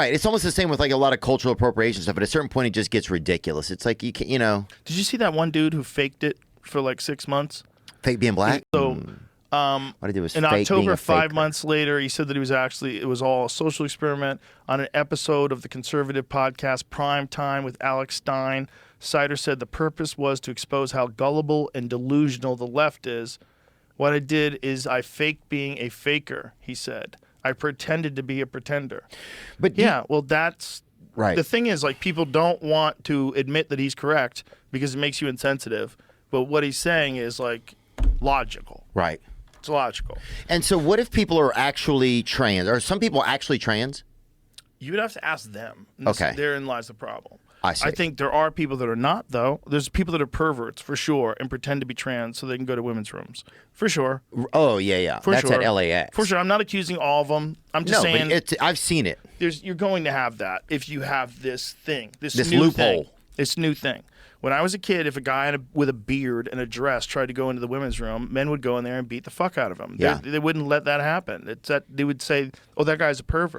Right. It's almost the same with like a lot of cultural appropriation stuff. At a certain point, it just gets ridiculous. It's like you can, Did you see that one dude who faked it for like 6 months? Fake being black. So, what I did was in fake being October, a 5 faker. months later, he said that it was all a social experiment on an episode of the conservative podcast Prime Time with Alex Stein. Sider said the purpose was to expose how gullible and delusional the left is. What I did is I faked being a faker, he said. I pretended to be a pretender. But yeah, well, that's right. The thing is, like, people don't want to admit that he's correct because it makes you insensitive. But what he's saying is, like, logical. Right. It's logical. And so what if people are actually trans? Are some people actually trans? You would have to ask them. Okay. Therein lies the problem. I see. I think there are people that are not, though. There's people that are perverts, for sure, and pretend to be trans so they can go to women's rooms. For sure. Oh, yeah. For That's sure. at LAX. For sure. I'm not accusing all of them. I'm just saying. But I've seen it. You're going to have that if you have this thing. This new loophole. thing. This new thing. When I was a kid, if a guy with a beard and a dress tried to go into the women's room, men would go in there and beat the fuck out of him. Yeah. They wouldn't let that happen. They would say, oh, that guy's a pervert.